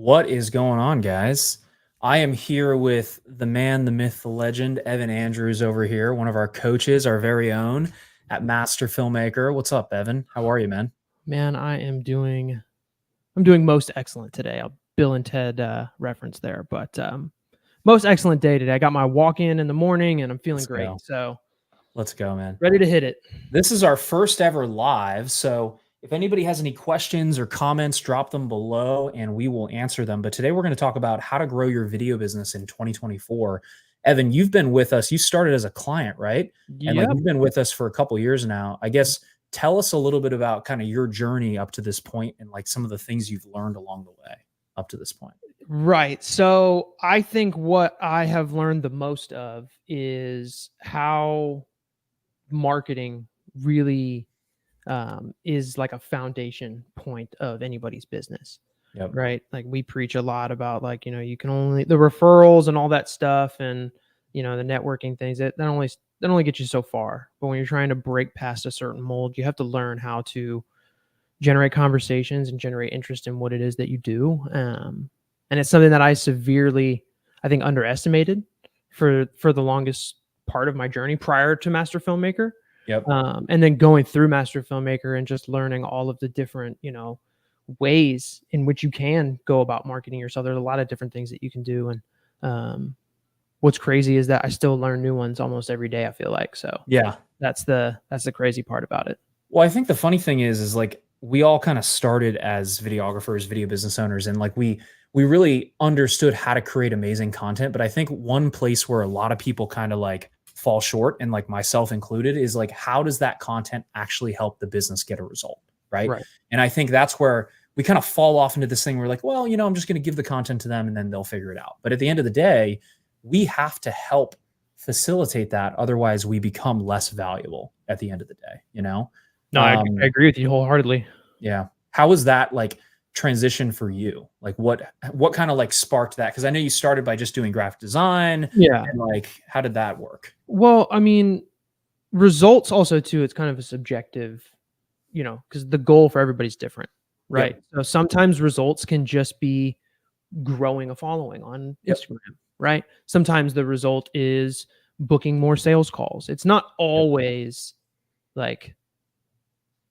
What is going on, guys? I am here with the man, the myth, the legend, Evan Andrews over here, one of our coaches, our very own at Master Filmmaker. What's up, Evan? How are you, man? Man, I'm doing most excellent today. A Bill and Ted reference there, but most excellent day today. I got my walk in the morning, and I'm feeling Let's great. go. So Let's go, man. ready to hit it. This is our first ever live. So if anybody has any questions or comments, drop them below and we will answer them. But today we're going to talk about how to grow your video business in 2024. Evan, you've been with us. You started as a client, right? And like Yep. you've been with us for a couple years now. I guess tell us a little bit about kind of your journey up to this point and like some of the things you've learned along the way up to this point. Right. So I think what I have learned the most of is how marketing really is like a foundation point of anybody's business. Yep. Right. Like we preach a lot about you can only the referrals and all that stuff and the networking things that only get you so far. But when you're trying to break past a certain mold, you have to learn how to generate conversations and generate interest in what it is that you do. And it's something that I severely, I think, underestimated for the longest part of my journey prior to Master Filmmaker. Yep. And then going through Master Filmmaker and just learning all of the different, ways in which you can go about marketing yourself. There's a lot of different things that you can do. And what's crazy is that I still learn new ones almost every day, I feel like. So Yeah. that's the crazy part about it. Well, I think the funny thing is like we all kind of started as videographers, video business owners, and like we really understood how to create amazing content. But I think one place where a lot of people kind of like fall short, and like myself included, is like how does that content actually help the business get a result, right? And I think that's where we kind of fall off into this thing. We're like, well, I'm just going to give the content to them and then they'll figure it out. But at the end of the day, we have to help facilitate that. Otherwise, we become less valuable at the end of the day, No, I agree with you wholeheartedly. Yeah. How was that like transition for you? Like what kind of like sparked that? Because I know you started by just doing graphic design. Yeah. And like, how did that work? Well, I mean, results also too, it's kind of a subjective, because the goal for everybody's different, right? Yep. So sometimes results can just be growing a following on Instagram, right? Sometimes the result is booking more sales calls. It's not always like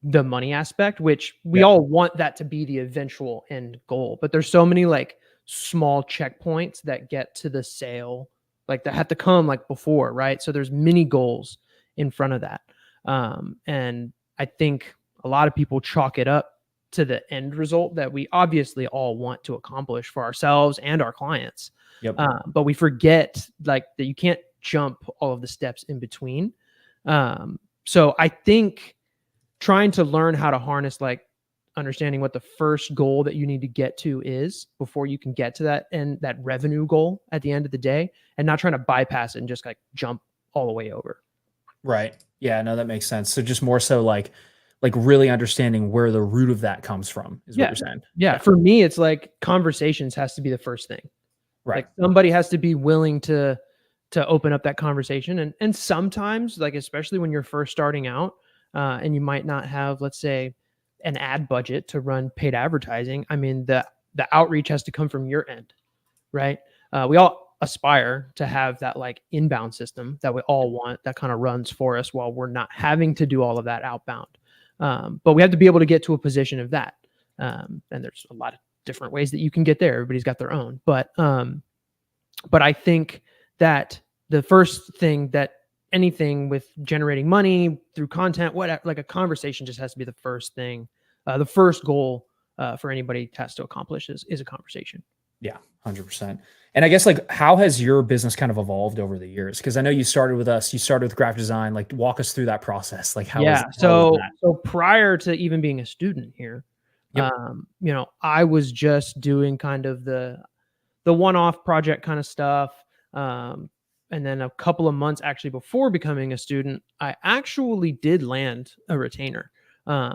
the money aspect, which we all want that to be the eventual end goal. But there's so many like small checkpoints that get to the sale, like that have to come like before, right? So there's many goals in front of that. And I think a lot of people chalk it up to the end result that we obviously all want to accomplish for ourselves and our clients. But we forget like that you can't jump all of the steps in between. So I think trying to learn how to harness like understanding what the first goal that you need to get to is before you can get to that and that revenue goal at the end of the day, and not trying to bypass it and just like jump all the way over. Right. Yeah, no, that makes sense. So just more so like really understanding where the root of that comes from is what you're saying. Yeah. For me, it's like conversations has to be the first thing. Right. Like somebody has to be willing to open up that conversation. And sometimes, like, especially when you're first starting out, and you might not have, let's say, an ad budget to run paid advertising. I mean, the outreach has to come from your end, right? We all aspire to have that like inbound system that we all want that kind of runs for us while we're not having to do all of that outbound. But we have to be able to get to a position of that. And there's a lot of different ways that you can get there. Everybody's got their own. But I think that the first thing that anything with generating money through content, whatever, like a conversation just has to be the first thing. The first goal for anybody has to accomplish is a conversation. Yeah, 100%. And I guess like, how has your business kind of evolved over the years? Because I know you started with us, you started with graphic design, like walk us through that process. Like how so prior to even being a student here, I was just doing kind of the one-off project kind of stuff. And then a couple of months actually before becoming a student, I actually did land a retainer.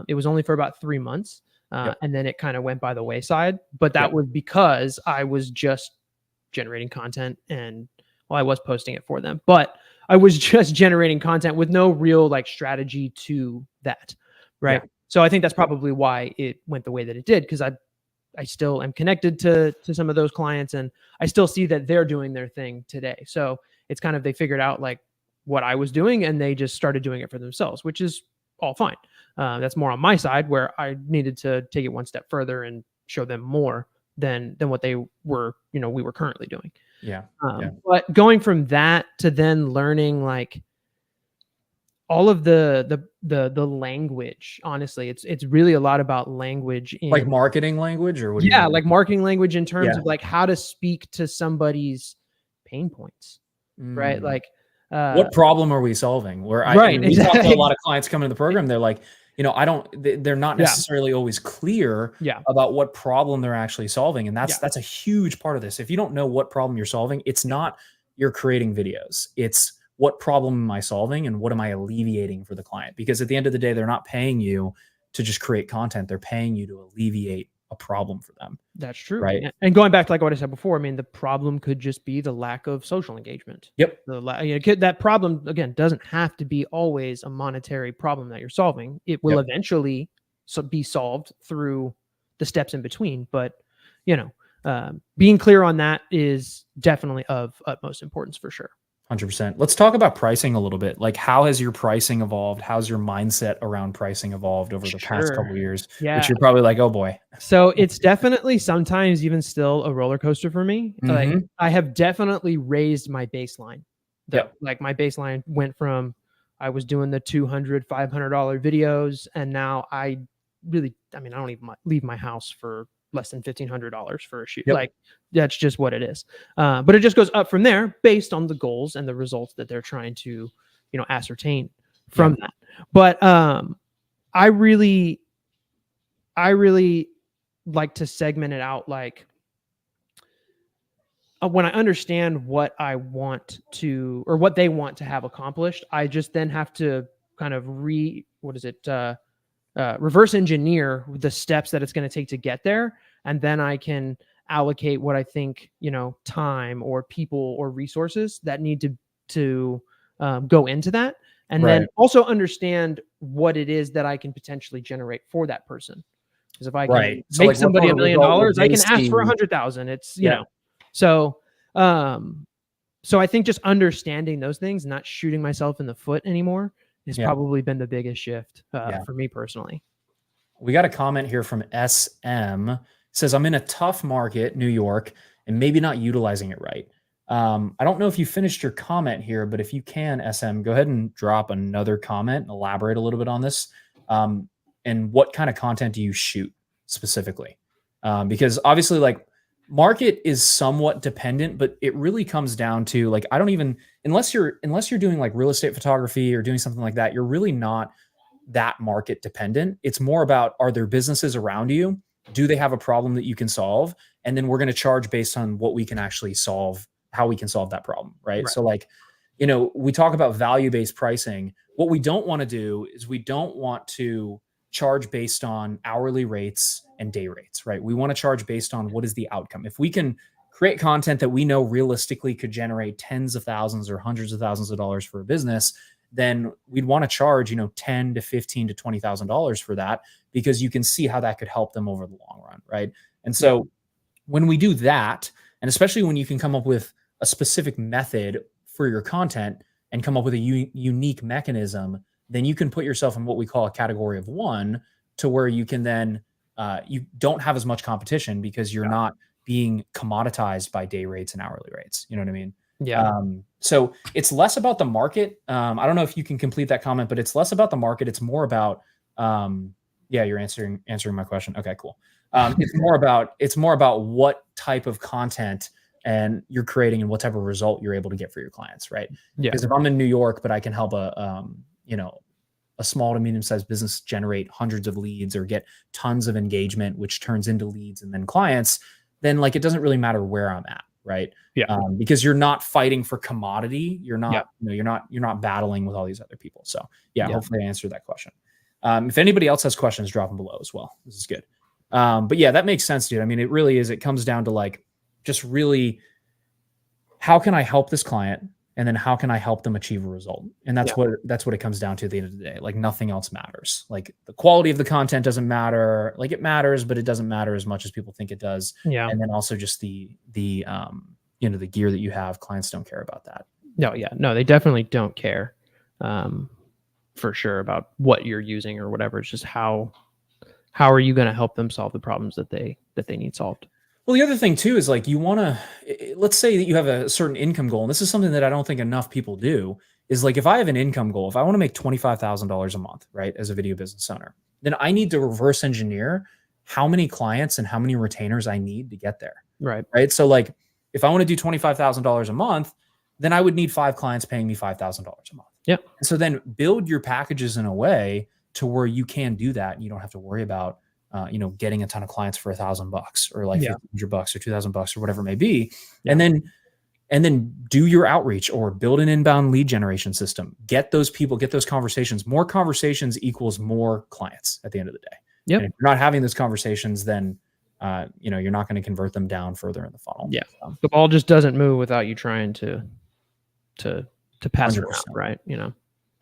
It was only for about 3 months. And then it kind of went by the wayside, but that was because I was just generating content and I was posting it for them, but I was just generating content with no real like strategy to that. Right. So I think that's probably why it went the way that it did. Cause I still am connected to some of those clients, and I still see that they're doing their thing today. So it's kind of, they figured out like what I was doing and they just started doing it for themselves, which is all fine. That's more on my side, where I needed to take it one step further and show them more than what they were, we were currently doing. Yeah. But going from that to then learning like all of the language, honestly, it's really a lot about language, Like marketing language, or what? Yeah, like marketing language in terms of like how to speak to somebody's pain points, right? Like, what problem are we solving? Where we talk to a lot of clients coming to the program, they're like, they're not necessarily always clear about what problem they're actually solving. And that's a huge part of this. If you don't know what problem you're solving, it's not you're creating videos. It's what problem am I solving and what am I alleviating for the client? Because at the end of the day, they're not paying you to just create content. They're paying you to alleviate a problem for them. That's true. Right. And going back to like what I said before, I mean, the problem could just be the lack of social engagement. Yep. That problem, again, doesn't have to be always a monetary problem that you're solving. It will eventually be solved through the steps in between. But, being clear on that is definitely of utmost importance for sure. 100%. Let's talk about pricing a little bit. Like, how has your pricing evolved? How's your mindset around pricing evolved over the past couple of years? Yeah. Which you're probably like, oh boy. So it's definitely sometimes even still a roller coaster for me. Like, I have definitely raised my baseline. Like my baseline went from, I was doing the $200, $500 videos. And now I don't even leave my house for less than $1,500 for a shoot. Like, that's just what it is. But it just goes up from there based on the goals and the results that they're trying to, ascertain from that. But I really like to segment it out. Like, when I understand what I want to, or what they want to have accomplished, I just then have to kind of reverse engineer the steps that it's going to take to get there. And then I can allocate what I think, time or people or resources that need to go into that. And then also understand what it is that I can potentially generate for that person. Because if I can make somebody $1 million, I can ask for 100,000. It's, so I think just understanding those things, not shooting myself in the foot anymore, has probably been the biggest shift for me personally. We got a comment here from SM. It says, I'm in a tough market, New York, and maybe not utilizing it right. I don't know if you finished your comment here, but if you can, SM, go ahead and drop another comment and elaborate a little bit on this. And what kind of content do you shoot specifically? Because obviously, like, market is somewhat dependent, but it really comes down to, like, I don't even, unless you're doing like real estate photography or doing something like that, you're really not that market dependent. It's more about, are there businesses around you? Do they have a problem that you can solve? And then we're going to charge based on what we can actually solve, how we can solve that problem. Right. So like, we talk about value-based pricing. What we don't want to do is we don't want to charge based on hourly rates and day rates, right? We want to charge based on what is the outcome. If we can create content that we know realistically could generate tens of thousands or hundreds of thousands of dollars for a business, then we'd want to charge, $10,000 to $15,000 to $20,000 for that, because you can see how that could help them over the long run, right? And so when we do that, and especially when you can come up with a specific method for your content and come up with a unique mechanism, then you can put yourself in what we call a category of one, to where you can then, you don't have as much competition because you're not being commoditized by day rates and hourly rates. You know what I mean? Yeah. So it's less about the market. I don't know if you can complete that comment, but it's less about the market. It's more about, you're answering my question. Okay, cool. It's more about what type of content and you're creating and what type of result you're able to get for your clients. Right. Yeah. Because if I'm in New York, but I can help a small to medium-sized business generate hundreds of leads or get tons of engagement, which turns into leads and then clients, then like, it doesn't really matter where I'm at. Right. Yeah. Because you're not fighting for commodity. You're not, you're not battling with all these other people. So hopefully I answered that question. If anybody else has questions, drop them below as well. This is good. But yeah, that makes sense, dude. I mean, it comes down to like, just really, how can I help this client? and then how can I help them achieve a result? And Yeah. that's what it comes down to at the end of the day. Like nothing else matters. Like the quality of the content doesn't matter. Like it matters, but it doesn't matter as much as people think it does. Yeah. And then also just the the gear that you have, clients don't care about that. No, yeah. No, they definitely don't care. For sure about what you're using or whatever. It's just how are you going to help them solve the problems that they need solved? Well, the other thing too is like you want to, let's say that you have a certain income goal, and this is something that I don't think enough people do, is like if I have an income goal, if I want to make $25,000 a month, right, as a video business owner, then I need to reverse engineer how many clients and how many retainers I need to get there. Right. Right. So like if I want to do $25,000 a month, then I would need 5 clients paying me $5,000 a month. Yeah. And so then build your packages in a way to where you can do that. And you don't have to worry about, getting a ton of clients for $1,000 or like $1,500 or $2,000 or whatever it may be. Yeah. And then do your outreach or build an inbound lead generation system. Get those people, get those conversations. More conversations equals more clients at the end of the day. Yep. And if you're not having those conversations, then you're not going to convert them down further in the funnel. Yeah. So. The ball just doesn't move without you trying to pass it around, right?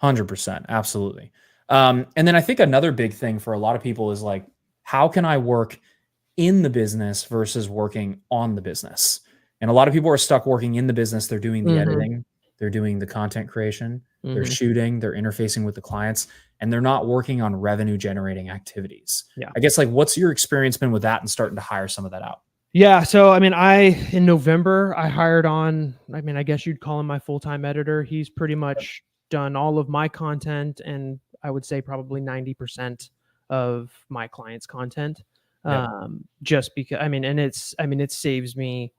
100%. Absolutely. And then I think another big thing for a lot of people is like, how can I work in the business versus working on the business? And a lot of people are stuck working in the business. They're doing the editing, they're doing the content creation, they're shooting, they're interfacing with the clients, and they're not working on revenue generating activities. Yeah. I guess like, what's your experience been with that and starting to hire some of that out? Yeah. So, I mean, in November, I hired on, I guess you'd call him my full-time editor. He's pretty much done all of my content, and I would say probably 90% of my clients' content. Just because, it saves me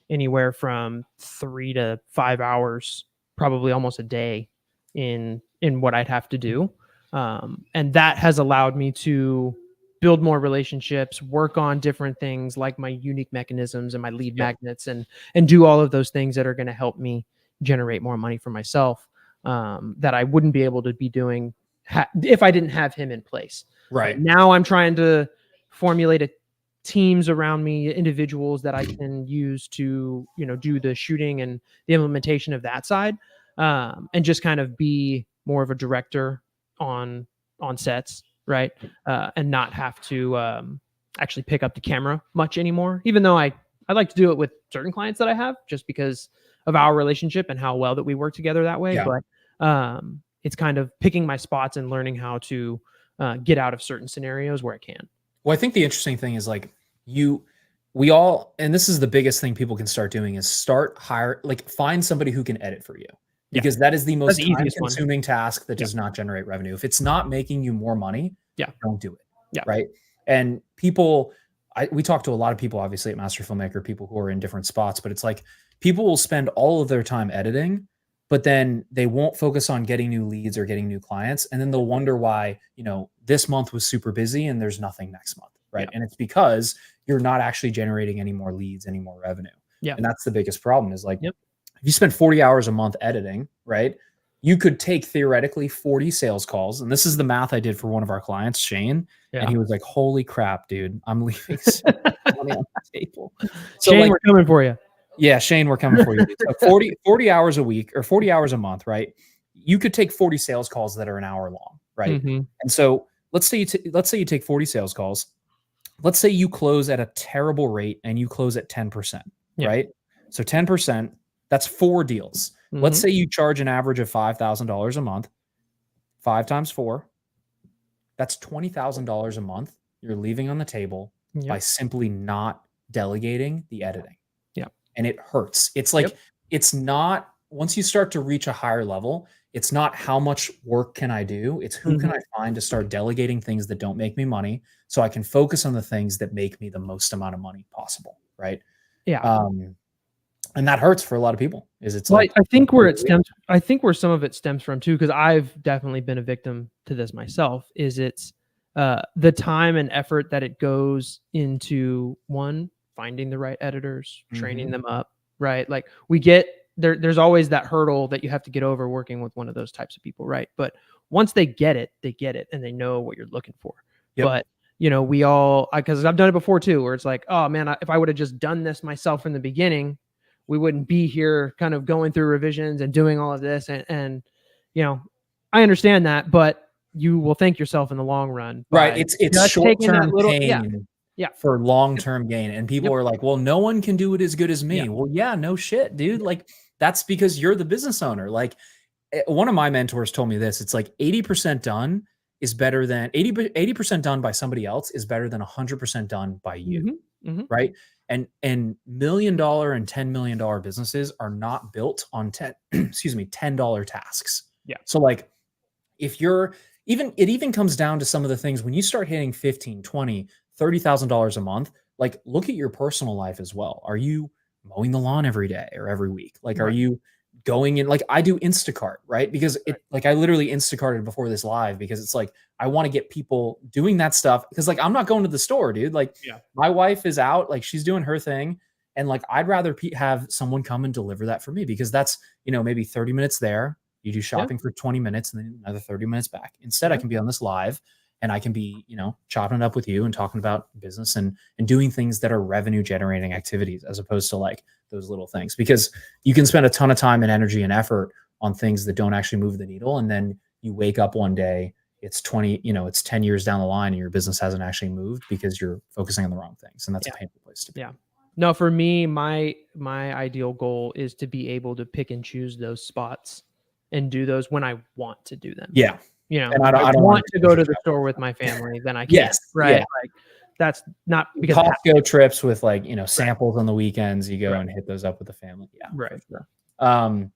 anywhere from 3 to 5 hours, probably almost a day in what I'd have to do. And that has allowed me to build more relationships, work on different things like my unique mechanisms and my lead magnets, and do all of those things that are going to help me generate more money for myself, that I wouldn't be able to be doing if I didn't have him in place. Right. Now I'm trying to formulate teams around me, individuals that I can use to, do the shooting and the implementation of that side, and just kind of be more of a director on sets. Right. And not have to actually pick up the camera much anymore, even though I like to do it with certain clients that I have just because of our relationship and how well that we work together that way. Yeah. But it's kind of picking my spots and learning how to get out of certain scenarios where I can. Well, I think the interesting thing is like we all, and this is the biggest thing people can start doing, is find somebody who can edit for you. Because that is the most time-consuming task that does not generate revenue. If it's not making you more money, don't do it. Yeah. Right. And we talk to a lot of people, obviously, at Master Filmmaker, people who are in different spots, but it's like people will spend all of their time editing, but then they won't focus on getting new leads or getting new clients. And then they'll wonder why, this month was super busy and there's nothing next month. Right. Yeah. And it's because you're not actually generating any more leads, any more revenue. Yeah. And that's the biggest problem is like, if you spend 40 hours a month editing, right, you could take theoretically 40 sales calls. And this is the math I did for one of our clients, Shane. Yeah. And he was like, holy crap, dude, I'm leaving so much money on the table. So Shane, we're coming for you. Yeah, Shane, we're coming for you. So 40 hours a week or 40 hours a month, right? You could take 40 sales calls that are an hour long, right? Mm-hmm. And so let's say you take 40 sales calls. Let's say you close at a terrible rate and you close at 10%, right? So 10%, that's 4 deals. Mm-hmm. Let's say you charge an average of $5,000 a month. 5 times 4, that's $20,000 a month you're leaving on the table by simply not delegating the editing. Yeah. And it hurts. It's like, it's not, once you start to reach a higher level, it's not how much work can I do? It's who can I find to start delegating things that don't make me money so I can focus on the things that make me the most amount of money possible. Right. Yeah. And that hurts for a lot of people. I think where some of it stems from too, because I've definitely been a victim to this myself, is it's the time and effort that it goes into finding the right editors, training them up, right? Like we get there's always that hurdle that you have to get over working with one of those types of people, right? But once they get it and they know what you're looking for. Yep. But we all, because I've done it before too, where it's like, oh man, if I would have just done this myself in the beginning, we wouldn't be here kind of going through revisions and doing all of this. And you know, I understand that, but you will thank yourself in the long run. Right. It's just taking that short-term little, pain yeah. for long-term gain. And people Yep. are like, well, no one can do it as good as me. Yeah. Well, yeah, no shit, dude. Like, that's because you're the business owner. Like, one of my mentors told me this. It's like 80% done is better than 80% done by somebody else is better than 100% done by you. Right. And $1 million and $10 million businesses are not built on $10 tasks. Yeah. So like, if you're it even comes down to some of the things when you start hitting 15, 20, $30,000 a month, like look at your personal life as well. Are you mowing the lawn every day or every week? Like, are you going in? Like, I do Instacart, right? Because I literally Instacarted before this live because it's like, I want to get people doing that stuff because like, I'm not going to the store, dude. Like my wife is out, like she's doing her thing. And like, I'd rather have someone come and deliver that for me because that's, maybe 30 minutes there. You do shopping for 20 minutes and then another 30 minutes back. Instead, I can be on this live and I can be, chopping it up with you and talking about business and doing things that are revenue generating activities as opposed to like those little things, because you can spend a ton of time and energy and effort on things that don't actually move the needle. And then you wake up one day, it's 10 years down the line and your business hasn't actually moved because you're focusing on the wrong things. And that's a painful place to be. Yeah. No, for me, my ideal goal is to be able to pick and choose those spots and do those when I want to do them. Yeah. And I don't want to go to the store with my family, then I can. Yes. Right. Yeah. Like that's not because Costco trips with like, samples on the weekends, you go and hit those up with the family. Yeah. Right. Sure.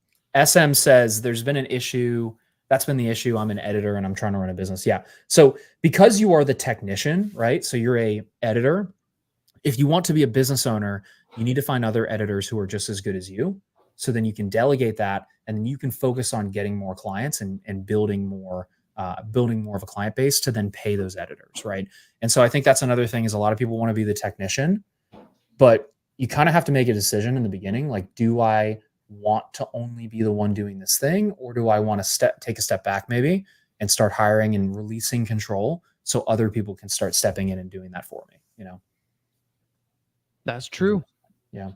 SM says there's been an issue. That's been the issue. I'm an editor and I'm trying to run a business. Yeah. So because you are the technician, right? So you're a editor. If you want to be a business owner, you need to find other editors who are just as good as you. So then you can delegate that and then you can focus on getting more clients and building more of a client base to then pay those editors. Right. And so I think that's another thing is a lot of people want to be the technician, but you kind of have to make a decision in the beginning. Like, do I want to only be the one doing this thing? Or do I want to take a step back maybe and start hiring and releasing control so other people can start stepping in and doing that for me? That's true. Yeah.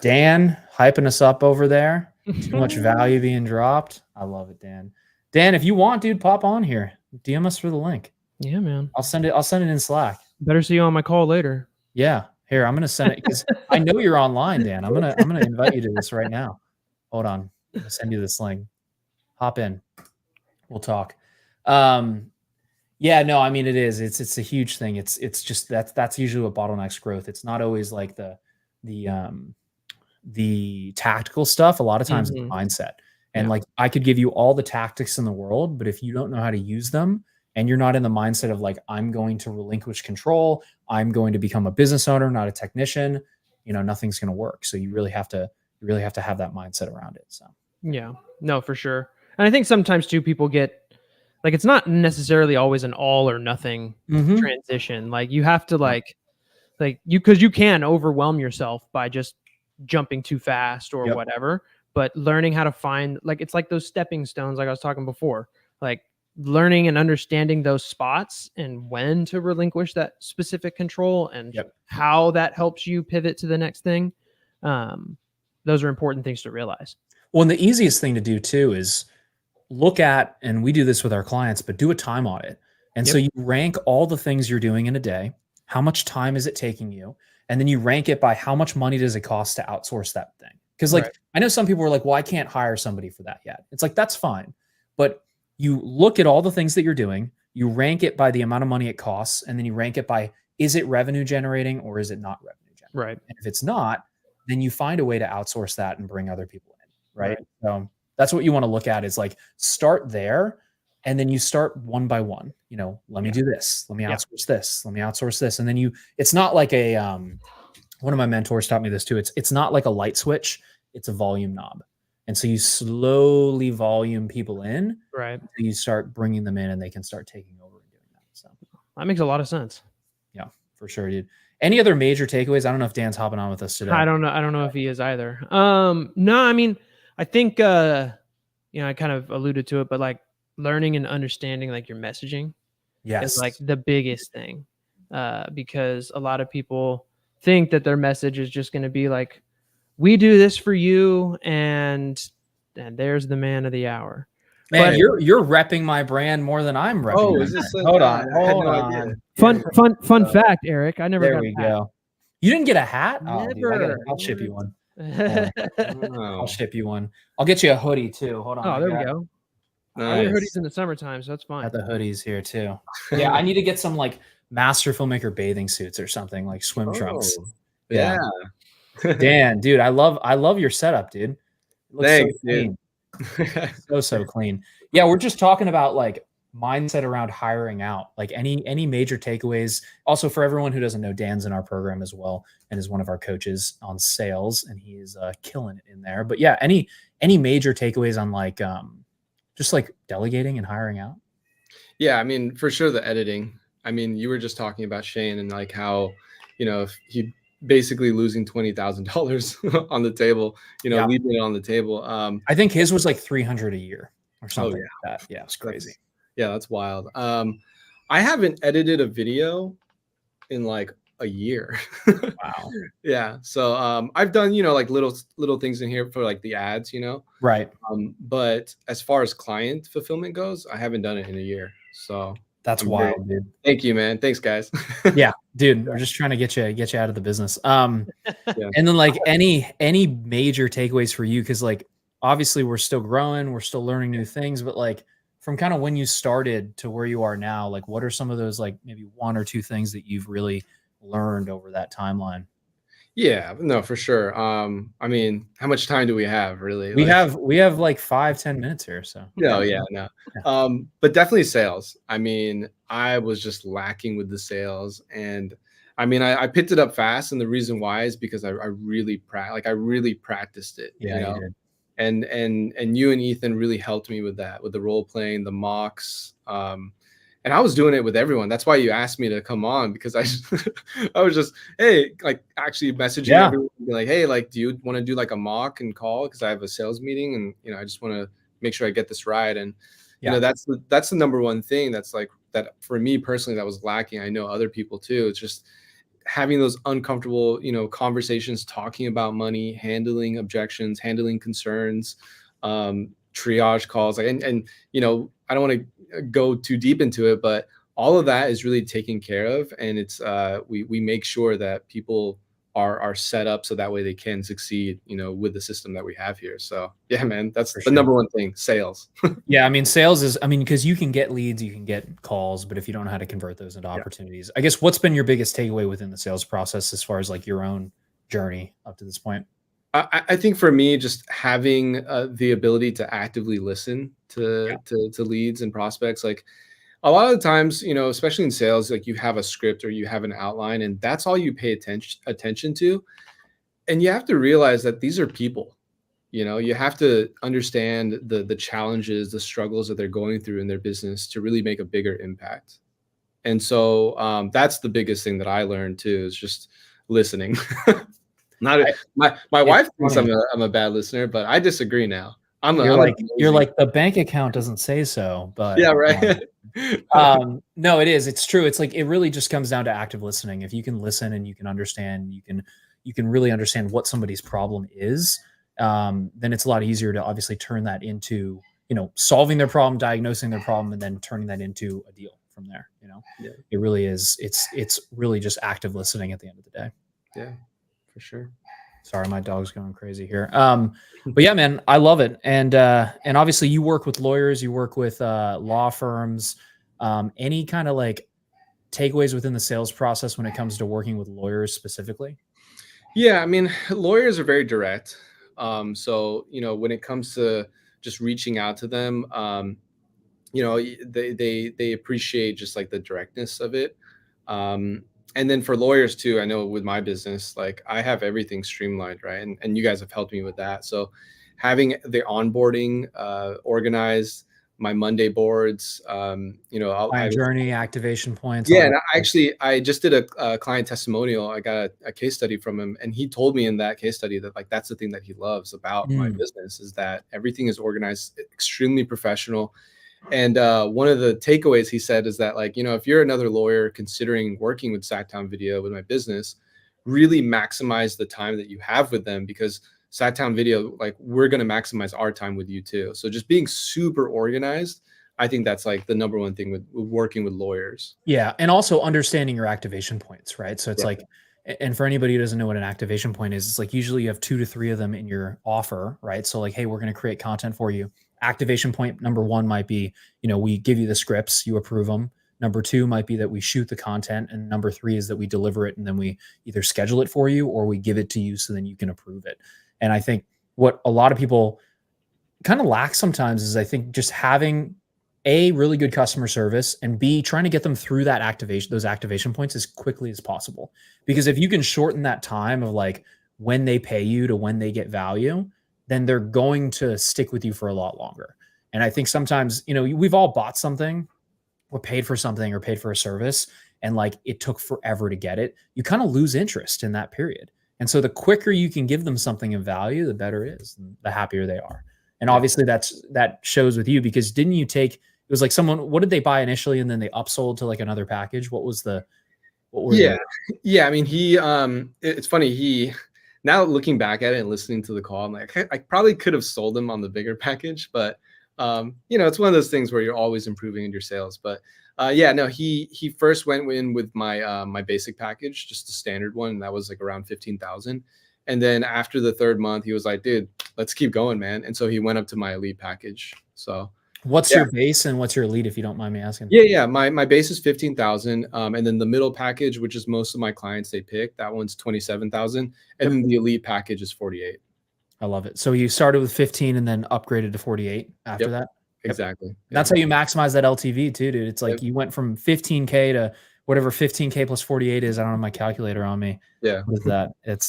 Dan hyping us up over there. Too much value being dropped. I love it, Dan. Dan, if you want, dude, pop on here. DM us for the link. Yeah, man. I'll send it in Slack. Better see you on my call later. Yeah. Here, I'm gonna send it because I know you're online, Dan. I'm gonna invite you to this right now. Hold on. I'm gonna send you this link. Hop in. We'll talk. Yeah, no, I mean it is. It's a huge thing. It's just that's usually what bottlenecks growth. It's not always like the tactical stuff. A lot of times it's mindset. And like I could give you all the tactics in the world, but if you don't know how to use them and you're not in the mindset of like, I'm going to relinquish control, I'm going to become a business owner, not a technician, nothing's going to work. So you really have to have that mindset around it. So yeah, no, for sure. And I think sometimes too, people get like, it's not necessarily always an all or nothing transition. Like you have to because you can overwhelm yourself by just jumping too fast or whatever, but learning how to find, like, it's like those stepping stones, like I was talking before, like learning and understanding those spots and when to relinquish that specific control and how that helps you pivot to the next thing. Those are important things to realize. Well, and the easiest thing to do too is look at, and we do this with our clients, but do a time audit. And so you rank all the things you're doing in a day. How much time is it taking you? And then you rank it by how much money does it cost to outsource that thing? Because like, I know some people are like, well, I can't hire somebody for that yet. It's like, that's fine. But you look at all the things that you're doing, you rank it by the amount of money it costs, and then you rank it by, is it revenue generating or is it not revenue generating? Right. And if it's not, then you find a way to outsource that and bring other people in. Right. So that's what you want to look at is like, start there. And then you start one by one, let me do this. Let me outsource this. Let me outsource this. And then it's not like a, one of my mentors taught me this too. It's not like a light switch. It's a volume knob. And so you slowly volume people in. Right. You start bringing them in and they can start taking over and doing that. So that makes a lot of sense. Yeah, for sure, dude. Any other major takeaways? I don't know if Dan's hopping on with us today. I don't know if he is either. No, I mean, I think, I kind of alluded to it, but like, learning and understanding like your messaging is like the biggest thing, because a lot of people think that their message is just going to be like we do this for you, and there's the man of the hour. Man, But you're repping my brand more than I'm repping. Oh, my is this brand. a- Hold I on, had hold no on. idea. fun fact, Eric. I never There got we a hat. go. You didn't get a hat? Oh, dude, Never. I'll ship you one. Oh, I'll ship you one. I'll get you a hoodie too. Hold on. Oh, I there we got- go. I wear nice. hoodies in the summertime, so that's fine. Got the hoodies here too. Yeah, I need to get some like master filmmaker bathing suits or something, like swim trunks. Oh, Yeah. yeah. Dan, dude, I love your setup, dude. It looks Thanks, so clean. So clean. Yeah, we're just talking about like mindset around hiring out. Like any major takeaways. Also, for everyone who doesn't know, Dan's in our program as well and is one of our coaches on sales, and he is killing it in there. But yeah, any major takeaways on like just like delegating and hiring out? Yeah, I mean, for sure the editing. I mean, you were just talking about Shane and like how, if he basically losing $20,000 on the table, Yeah. leaving it on the table. I think his was like 300 a year or something yeah. like that. Yeah, it's crazy. That's wild. I haven't edited a video in like a year. Wow. Yeah. So I've done, like little things in here for like the ads, Right. But as far as client fulfillment goes, I haven't done it in a year. So That's I'm wild, dude. thank you, man. Thanks, guys. Yeah, dude, we're just trying to get you out of the business. Yeah. And then like any major takeaways for you, because like obviously we're still growing, we're still learning new things, but like from kind of when you started to where you are now, like what are some of those like maybe one or two things that you've really learned over that timeline? Yeah, no, for sure. I mean, how much time do we have really? We have like 5-10 minutes here. So no. But definitely sales. I mean, I was just lacking with the sales, and I mean, I picked it up fast, and the reason why is because I really practiced it. Yeah, you know? you did. And you and Ethan really helped me with that, with the role playing, the mocks. And I was doing it with everyone. That's why you asked me to come on, because I was just, hey, like actually messaging everyone, like, hey, like, do you want to do like a mock and call? Because I have a sales meeting, and I just want to make sure I get this right. And that's the number one thing that's like that for me personally that was lacking. I know other people too. It's just having those uncomfortable, conversations, talking about money, handling objections, handling concerns, triage calls, like, and I don't want to go too deep into it, but all of that is really taken care of, and it's we make sure that people are set up so that way they can succeed, with the system that we have here. So yeah, man, that's the number one thing, sales. Yeah, I mean, sales is, because you can get leads, you can get calls, but if you don't know how to convert those into opportunities, I guess what's been your biggest takeaway within the sales process as far as like your own journey up to this point? I think for me, just having the ability to actively listen to leads and prospects, like a lot of the times, especially in sales, like you have a script or you have an outline, and that's all you pay attention to. And you have to realize that these are people. You have to understand the challenges, the struggles that they're going through in their business to really make a bigger impact. And so that's the biggest thing that I learned too, is just listening. My wife thinks I'm a bad listener, but I disagree now. You're like the bank account doesn't say so, but yeah, right. No, it is. It's true. It's like it really just comes down to active listening. If you can listen and you can understand, you can really understand what somebody's problem is, then it's a lot easier to obviously turn that into solving their problem, diagnosing their problem, and then turning that into a deal from there. It really is. It's really just active listening at the end of the day. Yeah. For sure. Sorry, my dog's going crazy here. But yeah, man, I love it. And obviously you work with lawyers, you work with law firms. Any kind of like takeaways within the sales process when it comes to working with lawyers specifically? Yeah, I mean, lawyers are very direct. So, when it comes to just reaching out to them, they appreciate just like the directness of it. And then for lawyers too, I know with my business, like I have everything streamlined, right? And you guys have helped me with that. So having the onboarding organized, my Monday boards, client journey, activation points. Yeah, and I just did a client testimonial. I got a case study from him, and he told me in that case study that like that's the thing that he loves about my business is that everything is organized, extremely professional. And one of the takeaways he said is that, like, if you're another lawyer considering working with Sacktown Video with my business, really maximize the time that you have with them, because Sattown Video, like, we're going to maximize our time with you too. So just being super organized, I think that's like the number one thing with working with lawyers. Yeah. And also understanding your activation points, right? So it's Yeah. like, and for anybody who doesn't know what an activation point is, it's like usually you have 2 to 3 of them in your offer, right? So like, hey, we're going to create content for you. Activation point number 1 might be, we give you the scripts, you approve them. Number 2 might be that we shoot the content. And number 3 is that we deliver it and then we either schedule it for you or we give it to you so then you can approve it. And I think what a lot of people kind of lack sometimes is, I think, just having A, really good customer service, and B, trying to get them through that those activation points as quickly as possible. Because if you can shorten that time of like when they pay you to when they get value, then they're going to stick with you for a lot longer. And I think sometimes, we've all bought something or paid for something or paid for a service, and like it took forever to get it. You kind of lose interest in that period. And so the quicker you can give them something of value, the better it is, and the happier they are. And obviously that shows with you, because didn't you take, it was like someone, what did they buy initially and then they upsold to like another package? What were yeah. I mean, it's funny. Now looking back at it and listening to the call, I'm like, I probably could have sold them on the bigger package, but it's one of those things where you're always improving in your sales. But he first went in with my my basic package, just the standard one, and that was like around 15,000. And then after the 3rd month, he was like, dude, let's keep going, man. And so he went up to my elite package. So what's your base and what's your elite, if you don't mind me asking? Yeah. My base is 15,000. And then the middle package, which is most of my clients they pick, that one's 27,000. And then the elite package is 48. I love it. So you started with 15 and then upgraded to 48 after that? Exactly. That's how you maximize that LTV too, dude. It's like you went from 15K to whatever 15K plus 48 is. I don't have my calculator on me. Yeah. What is that? It's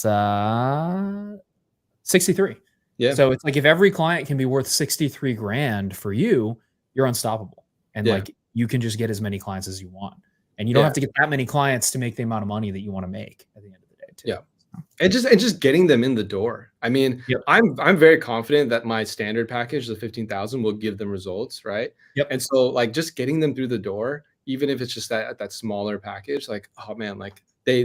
63. Yeah. So it's like if every client can be worth 63 grand for you, you're unstoppable. And like you can just get as many clients as you want. And you don't have to get that many clients to make the amount of money that you want to make at the end of the day too. Yeah. And just getting them in the door. I mean, I'm very confident that my standard package, the 15,000, will give them results, right? Yep. And so like just getting them through the door, even if it's just that smaller package, like, oh man, like they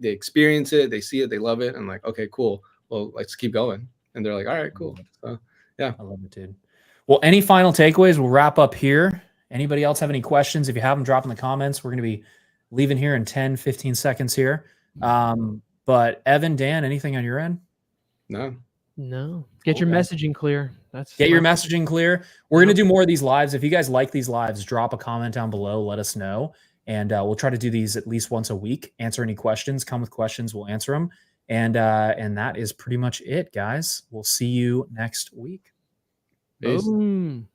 experience it, they see it, they love it, and like, okay, cool. Well, let's keep going. And they're like, all right, cool. So yeah. I love it, dude. Well, any final takeaways? We'll wrap up here. Anybody else have any questions? If you have them, drop in the comments. We're going to be leaving here in 10, 15 seconds here. But Evan, Dan, anything on your end? No. Get your messaging clear. Get your messaging clear. We're going to do more of these lives. If you guys like these lives, drop a comment down below. Let us know. And we'll try to do these at least once a week. Answer any questions. Come with questions. We'll answer them. And that is pretty much it, guys. We'll see you next week. Peace. Boom.